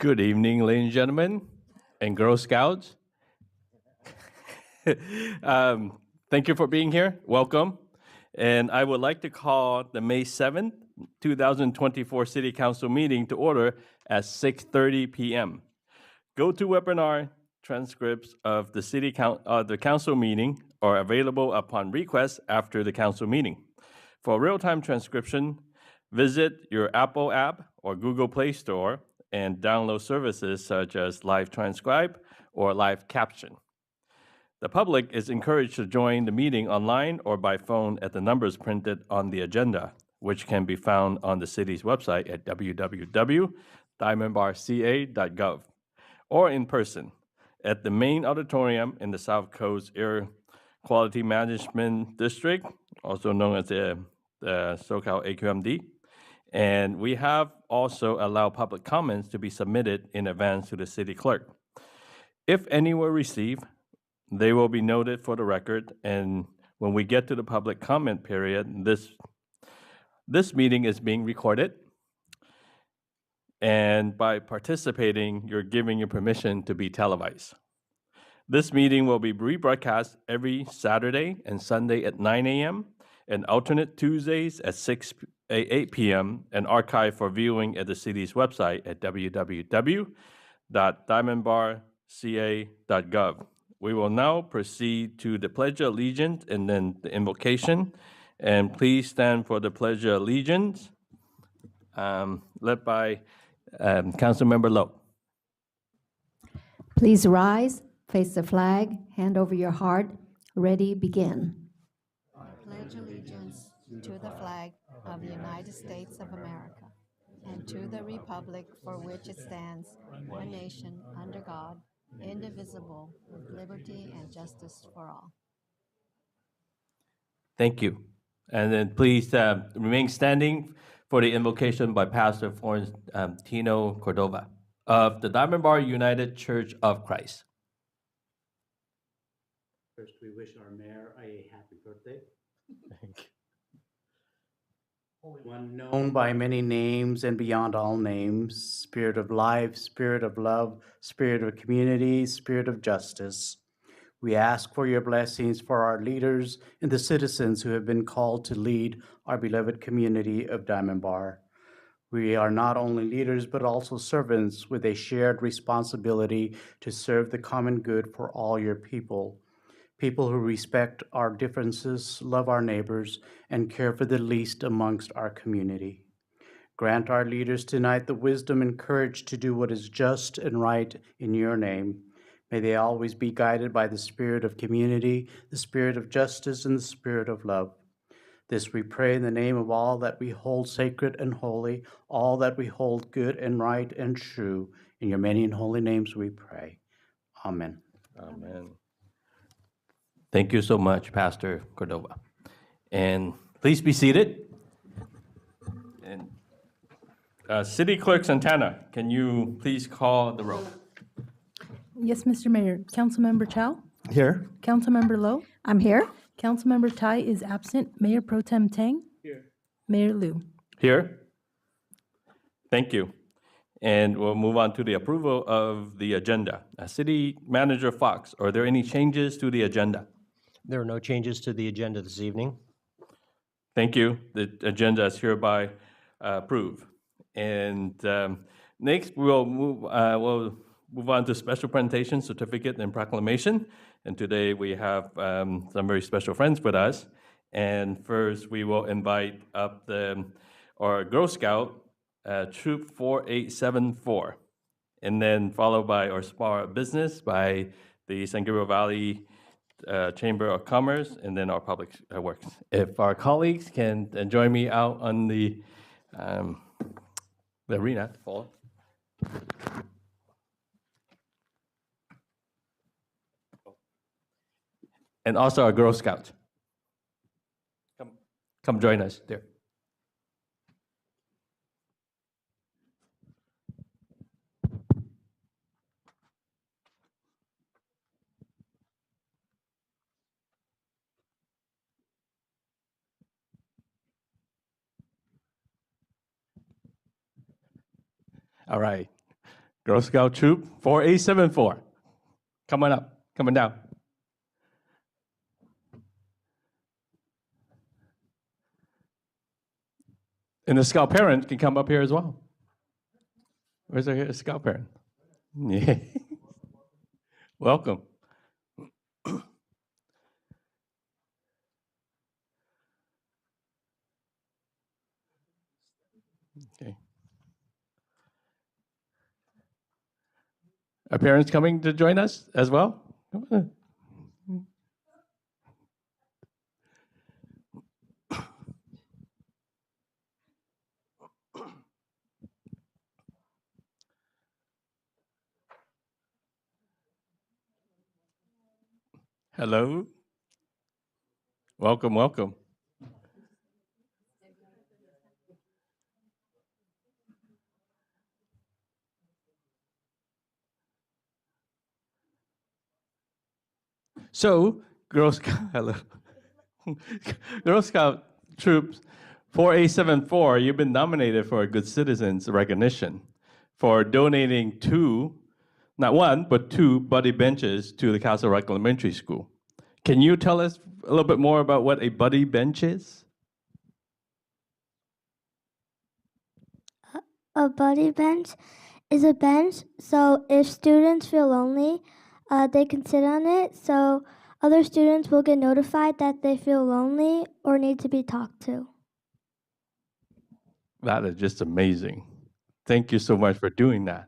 Good evening, ladies and gentlemen, and Girl Scouts. um, Thank you for being here. Welcome. And I would like to call the May 7th, 2024 City Council meeting to order at 6:30 p.m. GoToWebinar transcripts of the council meeting are available upon request after the council meeting. For real-time transcription, visit your Apple app or Google Play Store and download services such as Live Transcribe or Live Caption. The public is encouraged to join the meeting online or by phone at the numbers printed on the agenda, which can be found on the city's website at www.diamondbarca.gov, or in person at the main auditorium in the South Coast Air Quality Management District, also known as the SoCal AQMD. And we have also allowed public comments to be submitted in advance to the city clerk. If any were received, they will be noted for the record, and when we get to the public comment period, this meeting is being recorded. And by participating, you're giving your permission to be televised. This meeting will be rebroadcast every Saturday and Sunday at 9 a.m. and alternate Tuesdays at 8 p.m. and archived for viewing at the city's website at www.diamondbarca.gov. We will now proceed to the Pledge of Allegiance and then the invocation. And please stand for the Pledge of Allegiance, led by Councilmember Lowe. Please rise, face the flag, hand over your heart. Ready, begin. I pledge allegiance to the flag of the United States of America and to the republic for which it stands, one nation, under God, indivisible, with liberty and justice for all. Thank you. And then please remain standing for the invocation by Pastor Florentino Cordova of the Diamond Bar United Church of Christ. First, we wish our mayor a happy birthday. Thank you. One known by many names and beyond all names, Spirit of life, Spirit of love, Spirit of community, Spirit of justice. We ask for your blessings for our leaders and the citizens who have been called to lead our beloved community of Diamond Bar. We are not only leaders, but also servants with a shared responsibility to serve the common good for all your people. People who respect our differences, love our neighbors, and care for the least amongst our community. Grant our leaders tonight the wisdom and courage to do what is just and right in your name. May they always be guided by the spirit of community, the spirit of justice, and the spirit of love. This we pray in the name of all that we hold sacred and holy, all that we hold good and right and true. In your many and holy names we pray. Amen. Amen. Thank you so much, Pastor Cordova. And please be seated. And City Clerk Santana, can you please call the roll? Yes, Mr. Mayor. Councilmember Chow? Here. Councilmember Lowe? I'm here. Councilmember Tai is absent. Mayor Pro Tem Tang? Here. Mayor Liu? Here. Thank you. And we'll move on to the approval of the agenda. City Manager Fox, are there any changes to the agenda? There are no changes to the agenda this evening. Thank you. The agenda is hereby approved. And next, we'll move on to special presentation, certificate, and proclamation. And today we have some very special friends with us. And first, we will invite up our Girl Scout, Troop 4874, and then followed by our Small Business by the San Gabriel Valley Chamber of Commerce, and then our Public Works. If our colleagues can join me out on the arena to follow. And also our Girl Scouts. Come join us there. All right. Girl Scout Troop 4874. Come on up, coming down. And the Scout parent can come up here as well. Where's our Scout parent? Yeah. Welcome. Okay. Are parents coming to join us as well? Come on. Hello. Welcome, welcome. So, Girl Scout, hello. Girl Scout Troops 4874, you've been nominated for a Good Citizens recognition for donating two, not one, but two buddy benches to the Castle Rock Elementary School. Can you tell us a little bit more about what a buddy bench is? A buddy bench is a bench, so if students feel lonely, they can sit on it, so other students will get notified that they feel lonely or need to be talked to. That is just amazing. Thank you so much for doing that.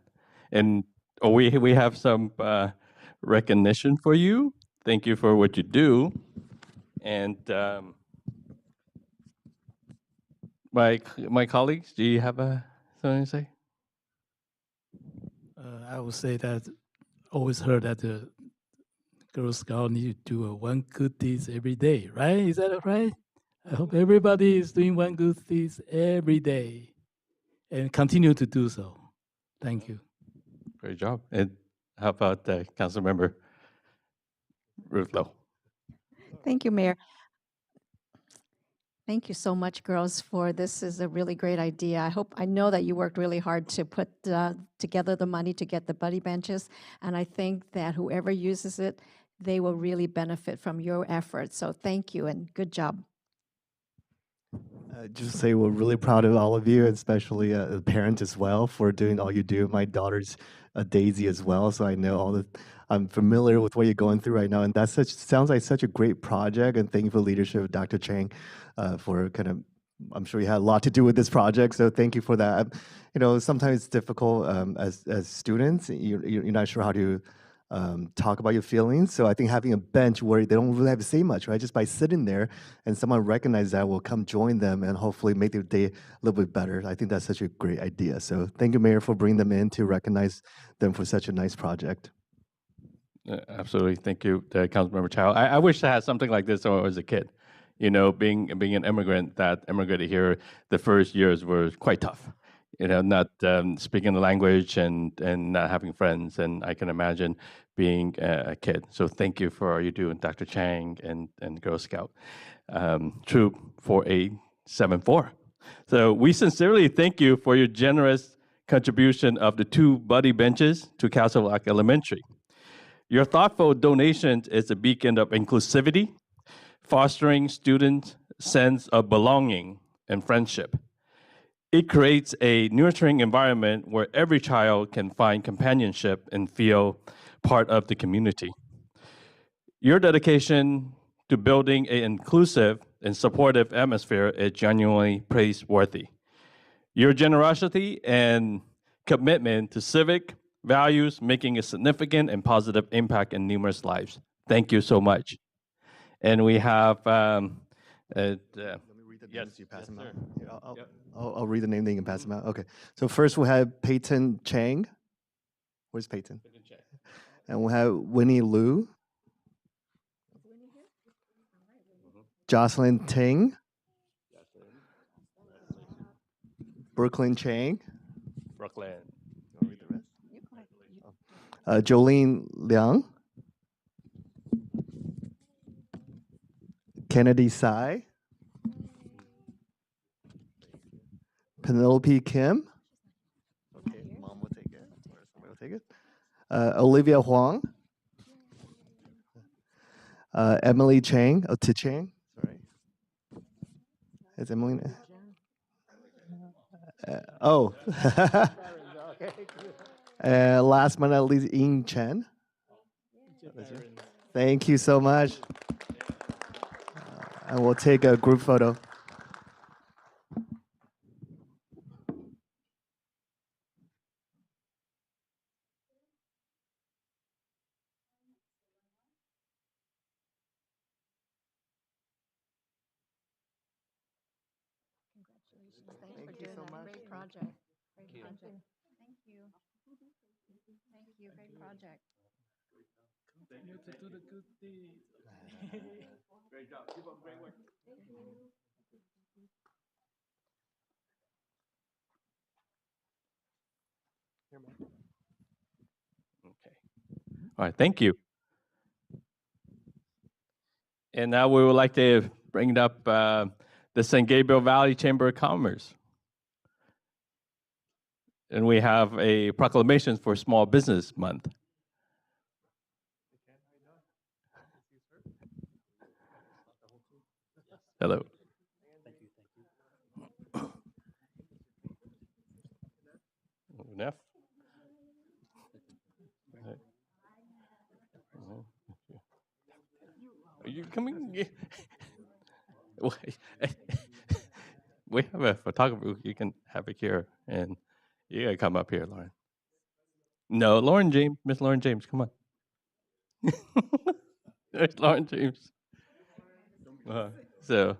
And we have some recognition for you. Thank you for what you do. And my colleagues, do you have something to say? I would say that always heard that the Girl Scout need to do one good deeds every day, right? Is that right? I hope everybody is doing one good deeds every day and continue to do so. Thank you. Great job. And how about Councilmember Ruth Lowe? Thank you, Mayor. Thank you so much, girls, for this is a really great idea. I know that you worked really hard to put together the money to get the buddy benches, and I think that whoever uses it, they will really benefit from your efforts. So thank you and good job. Just say we're really proud of all of you, especially the parents as well, for doing all you do. My daughter's a Daisy as well, so I know I'm familiar with what you're going through right now, and that sounds like such a great project. And thank you for the leadership of Dr. Chang for kind of. I'm sure you had a lot to do with this project, so thank you for that. Sometimes it's difficult as students. You're not sure how to talk about your feelings. So I think having a bench where they don't really have to say much, right? Just by sitting there and someone recognizes that will come join them and hopefully make their day a little bit better. I think that's such a great idea. So thank you, Mayor, for bringing them in to recognize them for such a nice project. Absolutely. Thank you, Councilmember Chow. I wish I had something like this when I was a kid. Being an immigrant that immigrated here, the first years were quite tough. Not speaking the language and not having friends. And I can imagine being a kid. So thank you for all you do, Dr. Chang and Girl Scout Troop 4874. So we sincerely thank you for your generous contribution of the two buddy benches to Castle Rock Elementary. Your thoughtful donation is a beacon of inclusivity, fostering students' sense of belonging and friendship. It creates a nurturing environment where every child can find companionship and feel part of the community. Your dedication to building an inclusive and supportive atmosphere is genuinely praiseworthy. Your generosity and commitment to civic values making a significant and positive impact in numerous lives. Thank you so much. And we have Let me read the yes, names, you pass yes, them sir. out. Yep. I'll read the name, then you can pass them out. Okay. So first we'll have Peyton Chang. Where's Peyton? And we'll have Winnie Liu. Jocelyn Ting. Brooklyn Chang. Brooklyn. Wanna read the rest? Jolene Liang. Kennedy Tsai. Penelope Kim. Okay, mom will take it. Or somebody take it. Olivia Huang. Emily Chang. Oh, Tichang. Sorry. Is Emily? Oh. Last but not least, Ying Chen. Thank you so much. And we'll take a group photo. Thanks for doing that. Great project. Great project. Thank you. Thank you. Great project. Continue to do the good deeds. Great job. Keep up great work. Okay. All right. Thank you. And now we would like to bring up the San Gabriel Valley Chamber of Commerce. And we have a proclamation for Small Business Month. Hello. Enough? Are you coming? We have a photographer. You can have it here, and you gotta come up here, Lauren. No, Lauren James, Miss Lauren James, come on. There's Lauren James. So,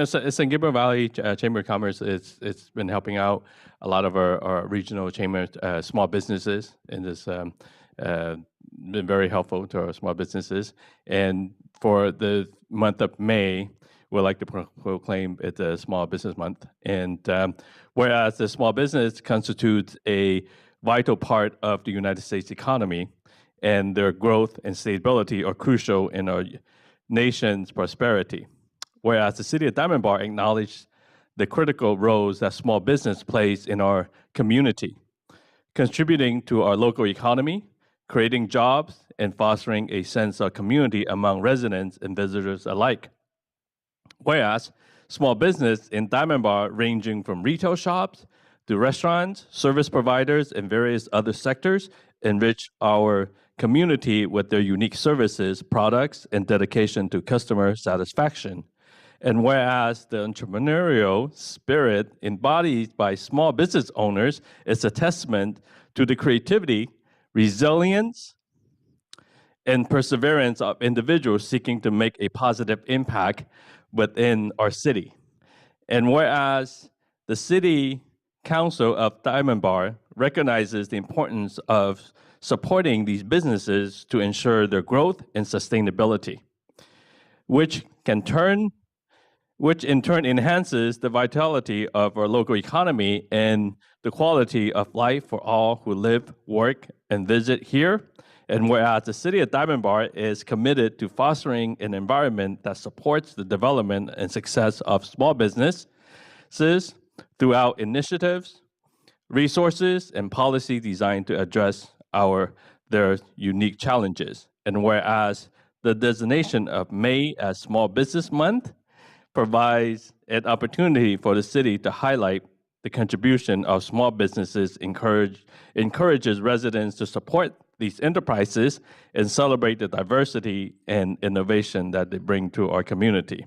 San Gabriel Valley Chamber of Commerce. It's been helping out a lot of our regional chamber small businesses, and this been very helpful to our small businesses. And for the month of May, we'd like to proclaim it a Small Business Month. And whereas the small business constitutes a vital part of the United States economy, and their growth and stability are crucial in our nation's prosperity. Whereas the City of Diamond Bar acknowledges the critical roles that small business plays in our community, contributing to our local economy, creating jobs, and fostering a sense of community among residents and visitors alike. Whereas small business in Diamond Bar, ranging from retail shops to restaurants, service providers, and various other sectors, enrich our community with their unique services, products, and dedication to customer satisfaction. And whereas the entrepreneurial spirit embodied by small business owners is a testament to the creativity, resilience, and perseverance of individuals seeking to make a positive impact within our city. And whereas the City Council of Diamond Bar recognizes the importance of supporting these businesses to ensure their growth and sustainability, which in turn enhances the vitality of our local economy and the quality of life for all who live, work, and visit here. And whereas the City of Diamond Bar is committed to fostering an environment that supports the development and success of small businesses throughout initiatives, resources, and policy designed to address their unique challenges. And whereas the designation of May as Small Business Month provides an opportunity for the city to highlight the contribution of small businesses, encourages residents to support these enterprises and celebrate the diversity and innovation that they bring to our community.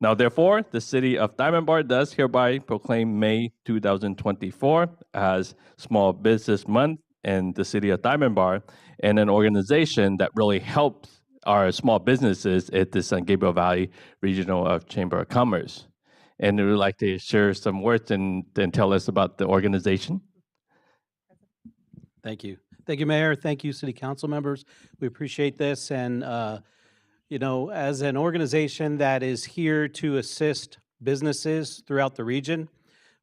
Now, therefore, the City of Diamond Bar does hereby proclaim May 2024 as Small Business Month, and the City of Diamond Bar, and an organization that really helps our small businesses at the San Gabriel Valley Regional Chamber of Commerce. And we would like to share some words and tell us about the organization. Thank you. Thank you, Mayor. Thank you, City Council members. We appreciate this. And, as an organization that is here to assist businesses throughout the region,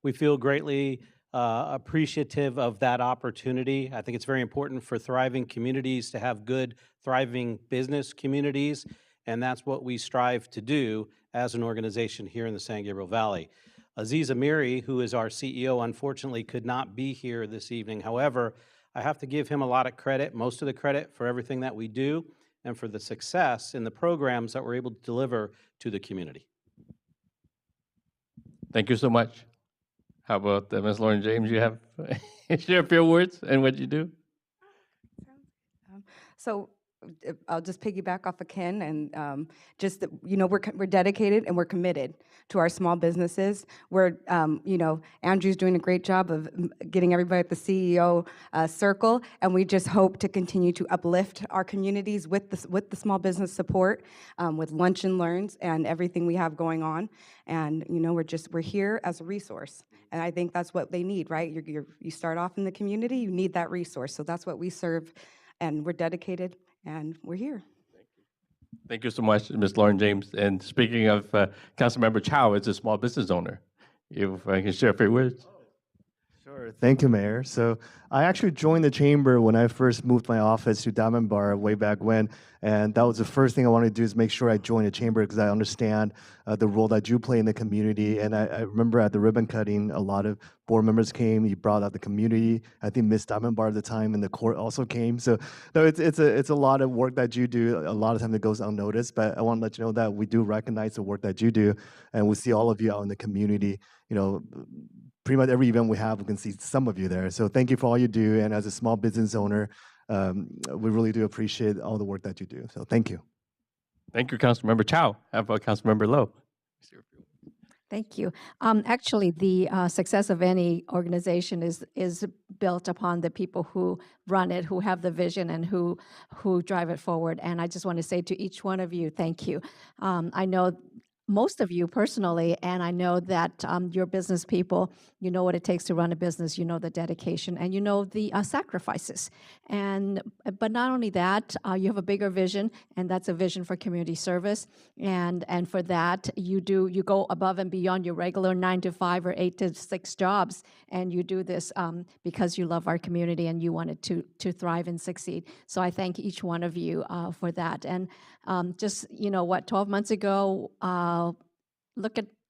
we feel greatly appreciative of that opportunity. I think it's very important for thriving communities to have good, thriving business communities, and that's what we strive to do as an organization here in the San Gabriel Valley. Aziz Amiri, who is our CEO, unfortunately could not be here this evening. However, I have to give him a lot of credit, most of the credit for everything that we do and for the success in the programs that we're able to deliver to the community. Thank you so much. How about Ms. Lauren James? You have share a few words and what you do? So I'll just piggyback off of Ken and just, we're dedicated and we're committed to our small businesses. We're, Andrew's doing a great job of getting everybody at the CEO circle, and we just hope to continue to uplift our communities with the small business support, with Lunch and Learns and everything we have going on. And, we're here as a resource. And I think that's what they need, right? You start off in the community, you need that resource. So that's what we serve, and we're dedicated. And we're here. Thank you so much, Ms. Lauren James. And speaking of Councilmember Chow, is a small business owner. If I can share a few words. Sure. Thank you, Mayor. So I actually joined the chamber when I first moved my office to Diamond Bar way back when, and that was the first thing I wanted to do is make sure I joined the chamber because I understand the role that you play in the community. And I remember at the ribbon cutting, a lot of board members came. You brought out the community. I think Miss Diamond Bar at the time and the court also came. So no, it's a lot of work that you do. A lot of time it goes unnoticed, but I want to let you know that we do recognize the work that you do, and we see all of you out in the community. Pretty much every event we have, we can see some of you there. So thank you for all you do. And as a small business owner, we really do appreciate all the work that you do. So thank you. Thank you, Councilmember Chow. How about Councilmember Lowe? Thank you. Actually, the success of any organization is built upon the people who run it, who have the vision, and who drive it forward. And I just want to say to each one of you, thank you. I know most of you personally, and I know that you're business people. You know what it takes to run a business. You know the dedication, and you know the sacrifices. But not only that, you have a bigger vision, and that's a vision for community service. And for that, you go above and beyond your regular 9 to 5 or 8 to 6 jobs, and you do this because you love our community and you want it to thrive and succeed. So I thank each one of you for that. And just 12 months ago.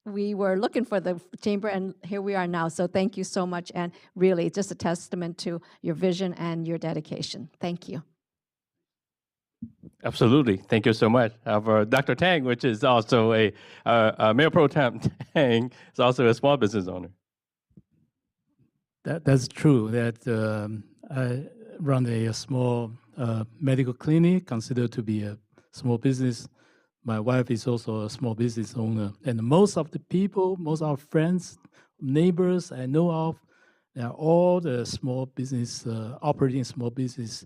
We were looking for the chamber, and here we are now. So thank you so much, and really just a testament to your vision and your dedication. Thank you. Absolutely. Thank you so much. Dr. Tang, which is also a Mayor Pro Tem Tang, is also a small business owner. That's true. That I run a small medical clinic, considered to be a small business. My wife is also a small business owner, and most of the people, most of our friends, neighbors I know of, they are all the small business, operating small business,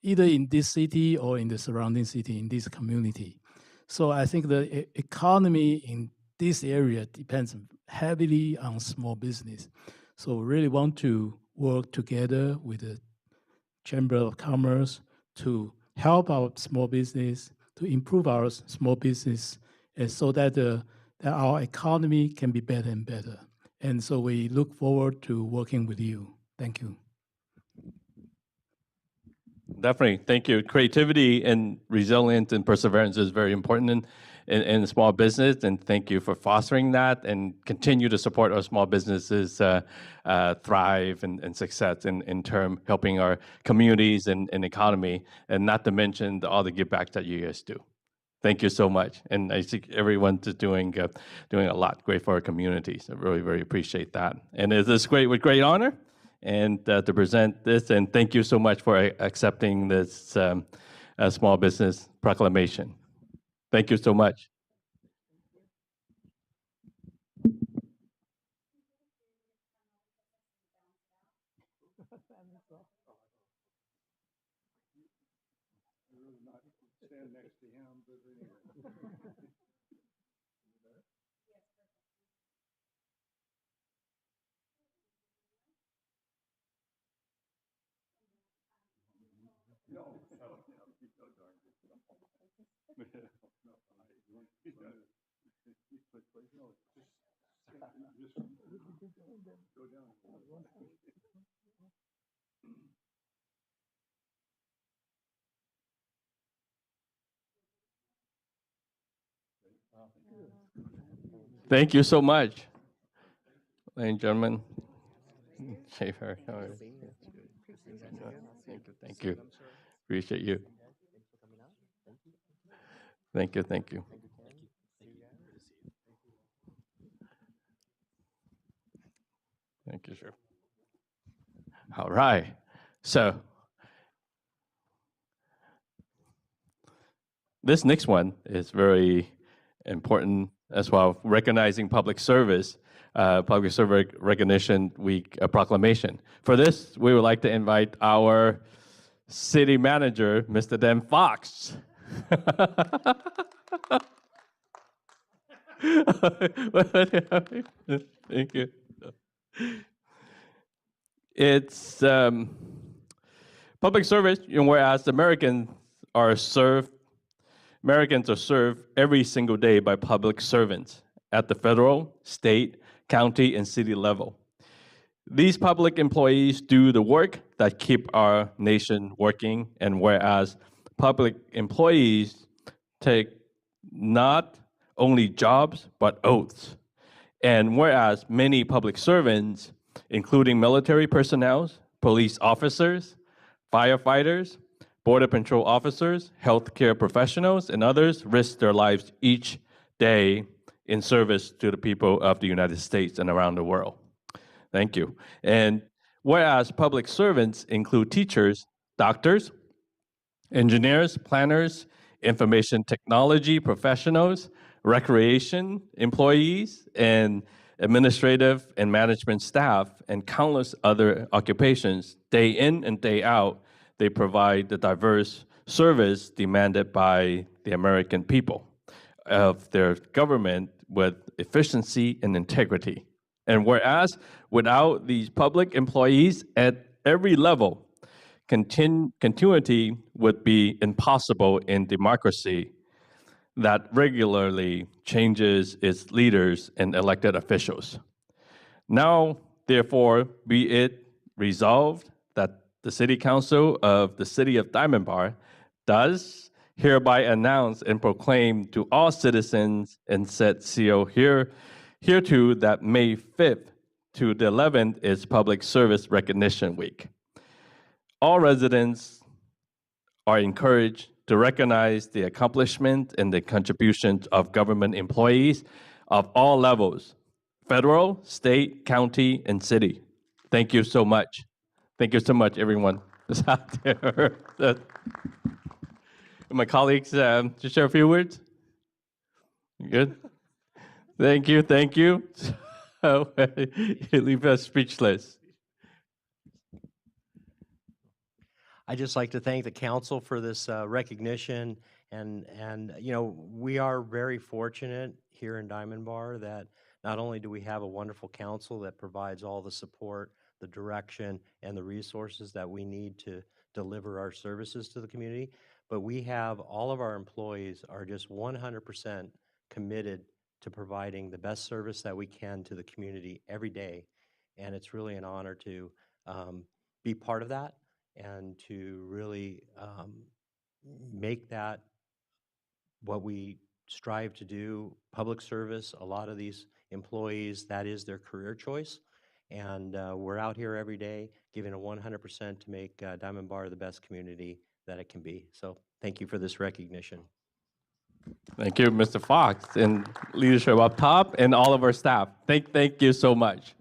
either in this city or in the surrounding city, in this community. So I think the economy in this area depends heavily on small business. So we really want to work together with the Chamber of Commerce to help our small business, to improve our small business, and so that our economy can be better and better. And so we look forward to working with you. Thank you. Definitely. Thank you. Creativity and resilience and perseverance is very important in small business, and thank you for fostering that and continue to support our small businesses thrive and success in term helping our communities and economy, and not to mention all the give back that you guys do. Thank you so much. And I think everyone is doing a lot great for our communities. I really, really appreciate that. And it is great with great honor and to present this, and thank you so much for accepting this small business proclamation. Thank you so much. Thank you so much. Ladies and gentlemen, Schaefer, how are you? Thank you, thank you. Appreciate you. Thank you, thank you. Thank you, sir. All right. So this next one is very important as well, recognizing public service, Public Service Recognition Week proclamation. For this, we would like to invite our city manager, Mr. Dan Fox. Thank you. It's public service, whereas Americans are served every single day by public servants at the federal, state, county, and city level. These public employees do the work that keep our nation working, and whereas public employees take not only jobs, but oaths. And whereas many public servants, including military personnel, police officers, firefighters, border patrol officers, healthcare professionals, and others risk their lives each day in service to the people of the United States and around the world. Thank you. And whereas public servants include teachers, doctors, engineers, planners, information technology professionals, recreation employees, and administrative and management staff, and countless other occupations, day in and day out, they provide the diverse service demanded by the American people of their government with efficiency and integrity. And whereas without these public employees at every level, continuity would be impossible in democracy that regularly changes its leaders and elected officials. Now, therefore, be it resolved that the City Council of the City of Diamond Bar does hereby announce and proclaim to all citizens and set seal hereto that May 5th to the 11th is Public Service Recognition Week. All residents are encouraged to recognize the accomplishment and the contributions of government employees of all levels, federal, state, county, and city. Thank you so much. Thank you so much, everyone that's out there. My colleagues, to share a few words? Good? Thank you, thank you. You leave us speechless. I'd just like to thank the council for this recognition, and we are very fortunate here in Diamond Bar that not only do we have a wonderful council that provides all the support, the direction, and the resources that we need to deliver our services to the community, but we have all of our employees are just 100% committed to providing the best service that we can to the community every day, and it's really an honor to be part of that and to really make that what we strive to do. Public service, a lot of these employees, that is their career choice. And we're out here every day giving a 100% to make Diamond Bar the best community that it can be. So thank you for this recognition. Thank you, Mr. Fox, and leadership up top, and all of our staff. Thank you so much.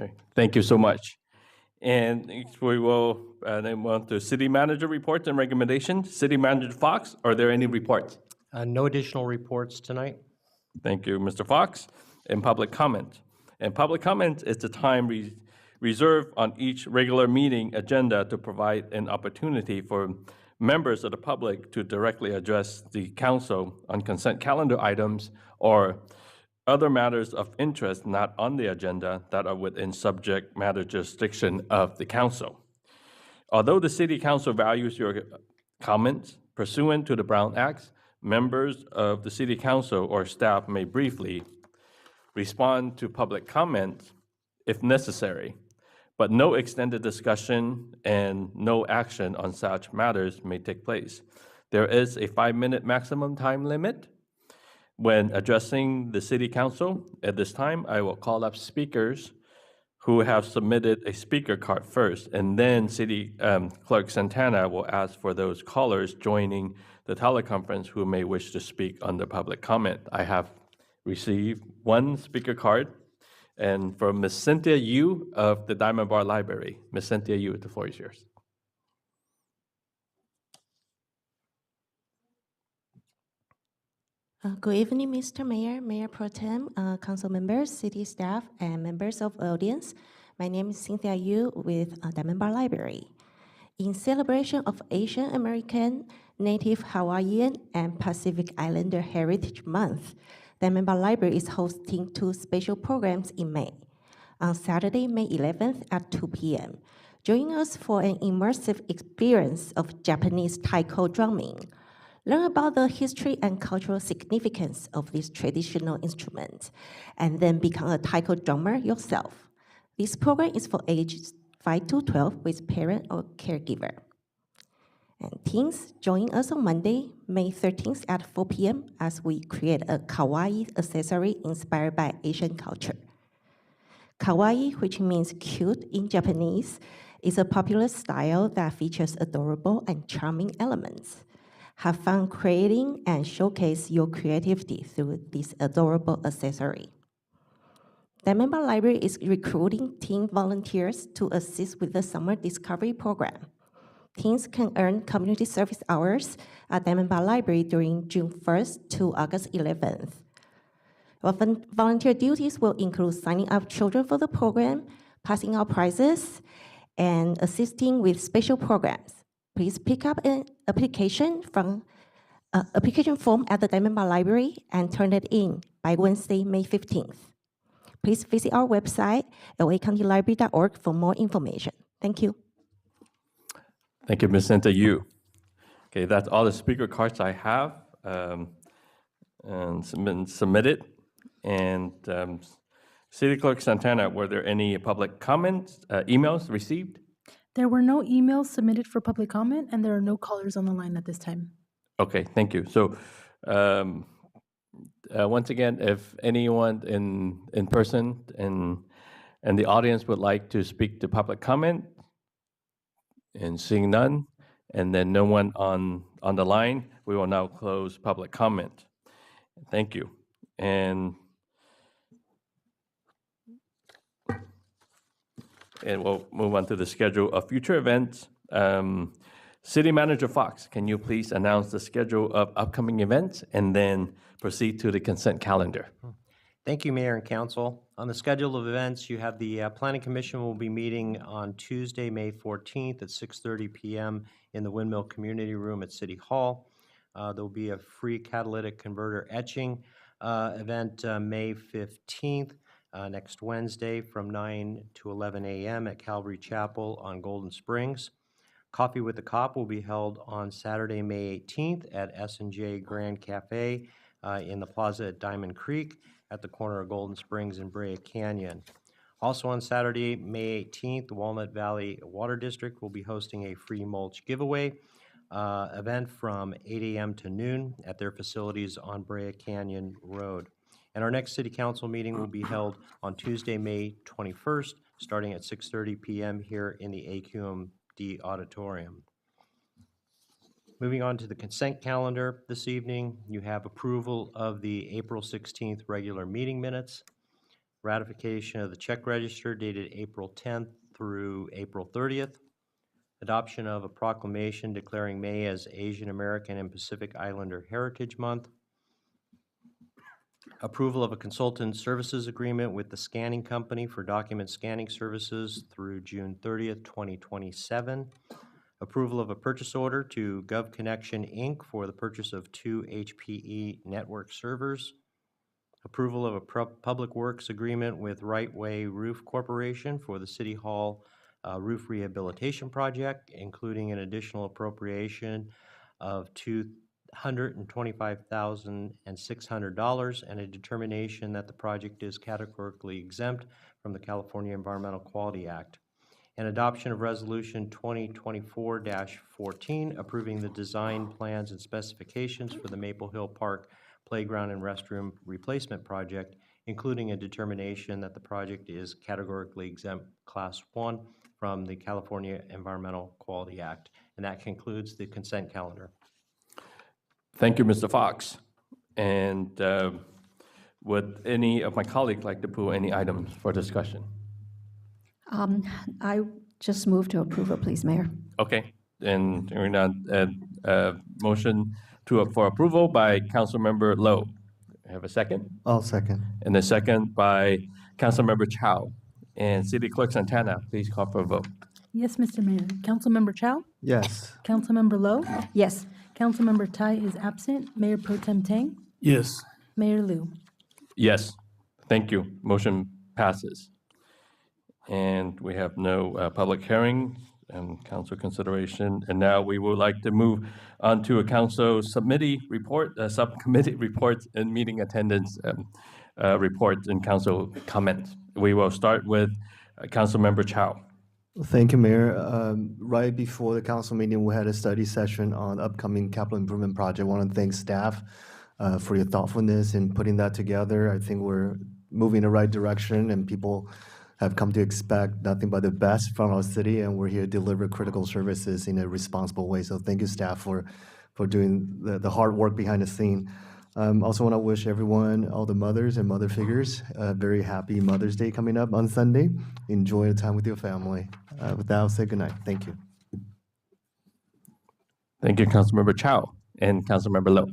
Okay, thank you so much. And next we will then move on to city manager reports and recommendations. City Manager Fox, are there any reports? No additional reports tonight. Thank you, Mr. Fox. And public comment. And public comment is the time reserved on each regular meeting agenda to provide an opportunity for members of the public to directly address the council on consent calendar items or other matters of interest not on the agenda that are within subject matter jurisdiction of the council. Although the city council values your comments pursuant to the Brown Act, members of the city council or staff may briefly respond to public comment if necessary, but no extended discussion and no action on such matters may take place. There is a 5-minute maximum time limit when addressing the city council. At this time, I will call up speakers who have submitted a speaker card first, and then City Clerk Santana will ask for those callers joining the teleconference who may wish to speak under public comment. I have received one speaker card, and from Ms. Cynthia Yu of the Diamond Bar Library. Ms. Cynthia Yu, the floor is yours. Good evening, Mr. Mayor, Mayor Pro Tem, council members, city staff, and members of the audience. My name is Cynthia Yu with Diamond Bar Library. In celebration of Asian American, Native Hawaiian, and Pacific Islander Heritage Month, Diamond Bar Library is hosting 2 special programs in May. On Saturday, May 11th at 2 p.m. Join us for an immersive experience of Japanese taiko drumming. Learn about the history and cultural significance of this traditional instrument, and then become a taiko drummer yourself. This program is for ages 5 to 12 with parent or caregiver. And teens, join us on Monday, May 13th at 4 p.m. as we create a kawaii accessory inspired by Asian culture. Kawaii, which means cute in Japanese, is a popular style that features adorable and charming elements. Have fun creating and showcase your creativity through this adorable accessory. Diamond Bar Library is recruiting teen volunteers to assist with the Summer Discovery Program. Teens can earn community service hours at Diamond Bar Library during June 1st to August 11th. Volunteer duties will include signing up children for the program, passing out prizes, and assisting with special programs. Please pick up an application form at the Diamond Bar Library and turn it in by Wednesday, May 15th. Please visit our website, lacountylibrary.org, for more information. Thank you. Thank you, Ms. Cynthia Yu. Okay, that's all the speaker cards I have and been submitted. And City Clerk Santana, were there any public comments, emails received? There were no emails submitted for public comment, and there are no callers on the line at this time. Okay, thank you. So once again, if anyone in person and the audience would like to speak to public comment, and seeing none, and then no one on the line, we will now close public comment. Thank you. And we'll move on to the schedule of future events. City Manager Fox, can you please announce the schedule of upcoming events and then proceed to the consent calendar? Thank you, Mayor and Council. On the schedule of events, you have the Planning Commission will be meeting on Tuesday, May 14th at 6:30 p.m. in the Windmill Community Room at City Hall. There will be a free catalytic converter etching event May 15th, next Wednesday from 9 to 11 a.m. at Calvary Chapel on Golden Springs. Coffee with the Cop will be held on Saturday, May 18th at S&J Grand Cafe in the plaza at Diamond Creek at the corner of Golden Springs and Brea Canyon. Also on Saturday, May 18th, the Walnut Valley Water District will be hosting a free mulch giveaway event from 8 a.m. to noon at their facilities on Brea Canyon Road. And our next City Council meeting will be held on Tuesday, May 21st, starting at 6:30 p.m. here in the AQMD Auditorium. Moving on to the consent calendar this evening, you have approval of the April 16th regular meeting minutes, ratification of the check register dated April 10th through April 30th. Adoption of a proclamation declaring May as Asian American and Pacific Islander Heritage Month. Approval of a consultant services agreement with the scanning company for document scanning services through June 30th, 2027. Approval of a purchase order to GovConnection, Inc. for the purchase of 2 HPE network servers. Approval of a public works agreement with Right Way Roof Corporation for the City Hall roof rehabilitation project, including an additional appropriation of $225,600 and a determination that the project is categorically exempt from the California Environmental Quality Act. And adoption of Resolution 2024-14, approving the design plans and specifications for the Maple Hill Park Playground and Restroom Replacement Project, including a determination that the project is categorically exempt Class 1 from the California Environmental Quality Act. And that concludes the consent calendar. Thank you, Mr. Fox. And would any of my colleagues like to pull any items for discussion? I just move to approval, please, Mayor. Okay, and hearing none, motion for approval by Councilmember Lowe. Have a second? I'll second. And a second by Councilmember Chow. And City Clerk Santana, please call for a vote. Yes, Mr. Mayor. Councilmember Chow? Yes. Councilmember Lowe? Yes. Councilmember Tai is absent. Mayor Pro Tem Tang? Yes. Mayor Liu? Yes, thank you. Motion passes. And we have no public hearing and council consideration. And now we would like to move on to a council subcommittee report, and meeting attendance reports and council comments. We will start with Councilmember Chow. Thank you, Mayor. Right before the council meeting, we had a study session on upcoming capital improvement project. I want to thank staff for your thoughtfulness in putting that together. I think we're moving in the right direction, and people have come to expect nothing but the best from our city, and we're here to deliver critical services in a responsible way. So thank you, staff, for doing the hard work behind the scene. Also want to wish everyone, all the mothers and mother figures, a very happy Mother's Day coming up on Sunday. Enjoy the time with your family. With that, I'll say goodnight. Thank you. Thank you, Councilmember Chow. And Councilmember Lowe.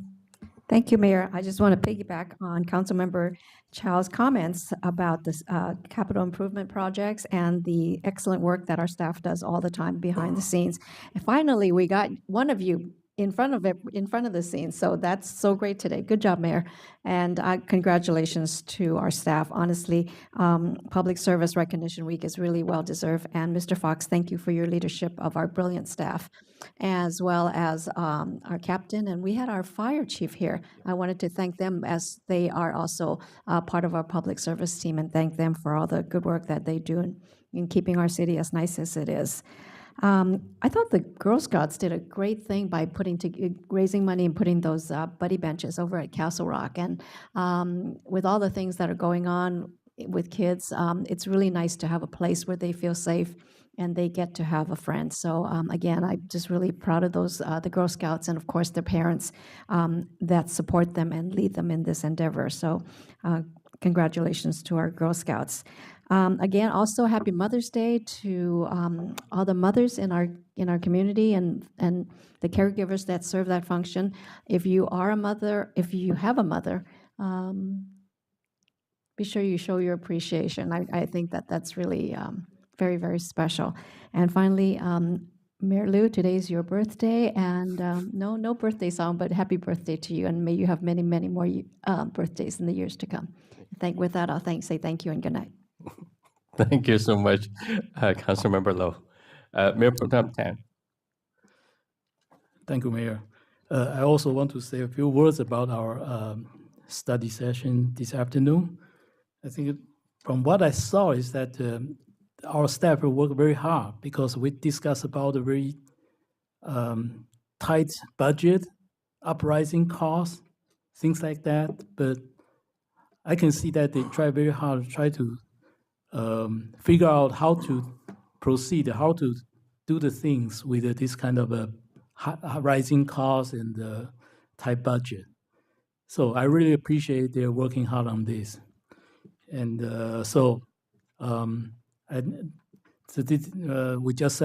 Thank you, Mayor. I just want to piggyback on Councilmember Chow's comments about this capital improvement projects and the excellent work that our staff does all the time behind the scenes. And finally, we got one of you in front of the scenes, so that's so great today. Good job, Mayor. And congratulations to our staff. Honestly, Public Service Recognition Week is really well-deserved. And Mr. Fox, thank you for your leadership of our brilliant staff, as well as our captain. And we had our fire chief here. I wanted to thank them, as they are also part of our public service team, and thank them for all the good work that they do in keeping our city as nice as it is. I thought the Girl Scouts did a great thing by raising money and putting those buddy benches over at Castle Rock. And with all the things that are going on with kids, it's really nice to have a place where they feel safe and they get to have a friend. So again, I'm just really proud of those, the Girl Scouts, and of course their parents that support them and lead them in this endeavor. So congratulations to our Girl Scouts. Again, also happy Mother's Day to all the mothers in our community and the caregivers that serve that function. If you are a mother, if you have a mother, be sure you show your appreciation. I think that's really very, very special. And finally, Mayor Liu, today's your birthday, and no birthday song, but happy birthday to you, and may you have many, many more birthdays in the years to come. With that, I'll say thank you and good night. Thank you so much, Councilmember Lowe. Mayor Pro Tem Tang. Thank you, Mayor. I also want to say a few words about our study session this afternoon. I think from what I saw is that our staff will work very hard because we discussed about a very tight budget, uprising costs, things like that. But I can see that they try very hard to try to figure out how to proceed, how to do the things with this kind of a rising cost and tight budget. So I really appreciate their working hard on this. And we just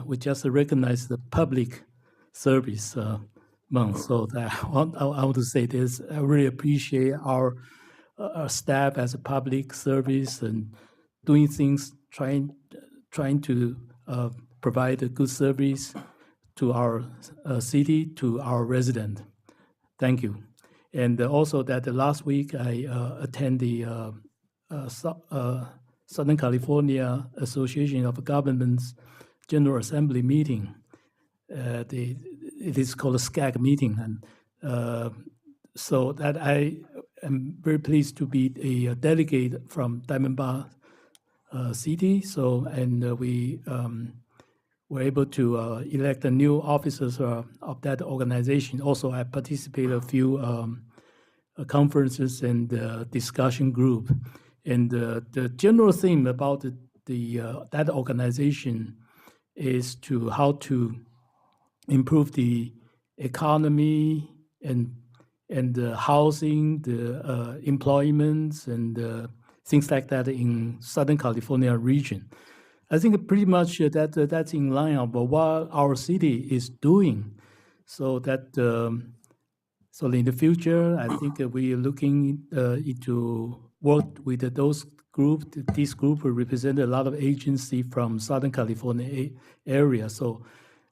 we just recognized the public service month. So that I want to say this, I really appreciate our staff as a public service and doing things, trying to provide a good service to our city, to our resident. Thank you. And also that last week I attend the Southern California Association of Governments General Assembly meeting. It is called a SCAG meeting, and so that I am very pleased to be a delegate from Diamond Bar City. So and we were able to elect the new officers of that organization. Also, I participated in a few conferences and discussion group. And the general theme about that organization is to how to improve the economy and the housing, the employment, and things like that in Southern California region. I think pretty much that's in line of what our city is doing. So that so in the future, I think we are looking into work with those groups. This group will represent a lot of agencies from Southern California area. So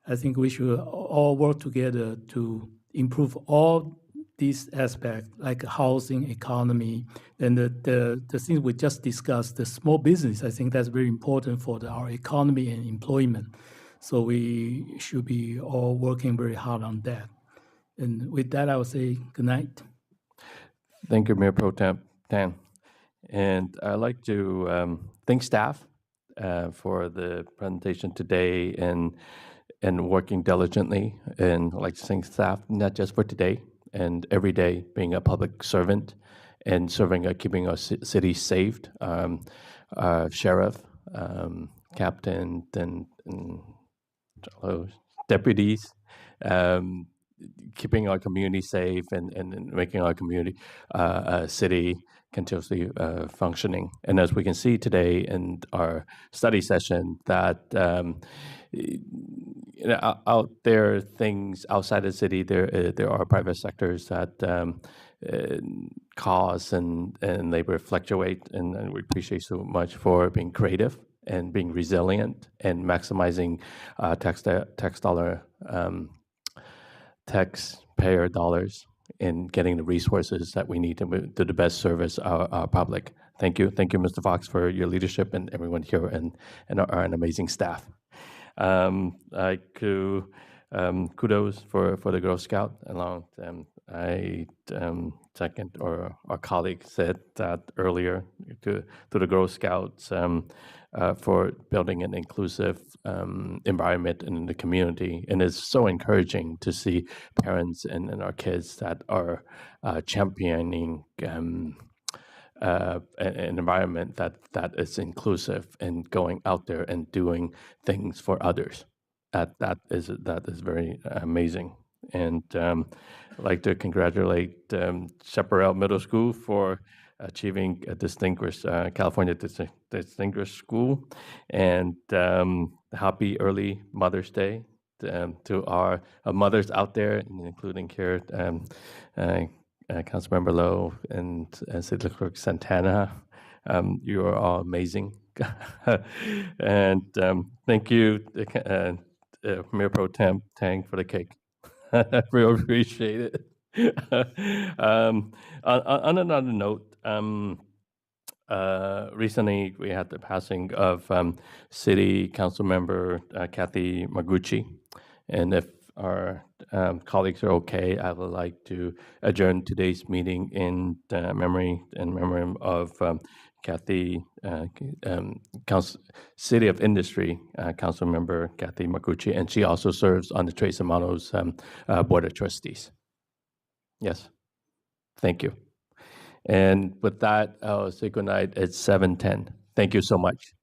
I think we should all work together to improve all these aspects, like housing, economy, and the things we just discussed, the small business. I think that's very important for our economy and employment. So we should be all working very hard on that. And with that, I will say good night. Thank you, Mayor Pro Tem Tan. And I'd like to thank staff for the presentation today and working diligently. And I'd like to thank staff, not just for today, and every day being a public servant and serving, keeping our city safe. Sheriff, captain, and deputies, keeping our community safe and making our community, city continuously functioning. And as we can see today in our study session, that out there, things outside the city, there are private sectors that costs and labor fluctuate, and we appreciate so much for being creative and being resilient and maximizing taxpayer dollars in getting the resources that we need to the best service our public. Thank you, Mr. Fox, for your leadership and everyone here and our amazing staff. Kudos for the Girl Scout. Along, I second, or our colleague said that earlier, to the Girl Scouts for building an inclusive environment in the community. And it's so encouraging to see parents and our kids that are championing an environment that is inclusive and going out there and doing things for others. That is very amazing. And I'd like to congratulate Chaparral Middle School for achieving a distinguished California Distinguished School, and happy early Mother's Day to our mothers out there, including here Councilmember Lowe and City Clerk Santana. You are all amazing. And thank you, Mayor Pro Tem Tang, for the cake. I really appreciate it. On another note, recently we had the passing of City Council Member Kathy Maguchi, and if our colleagues are okay, I would like to adjourn today's meeting in memory of Kathy, City of Industry Council Member Kathy Maguchi, and she also serves on the Trace Hermanos Board of Trustees. Yes, thank you. And with that, I'll say goodnight at 7:10. Thank you so much.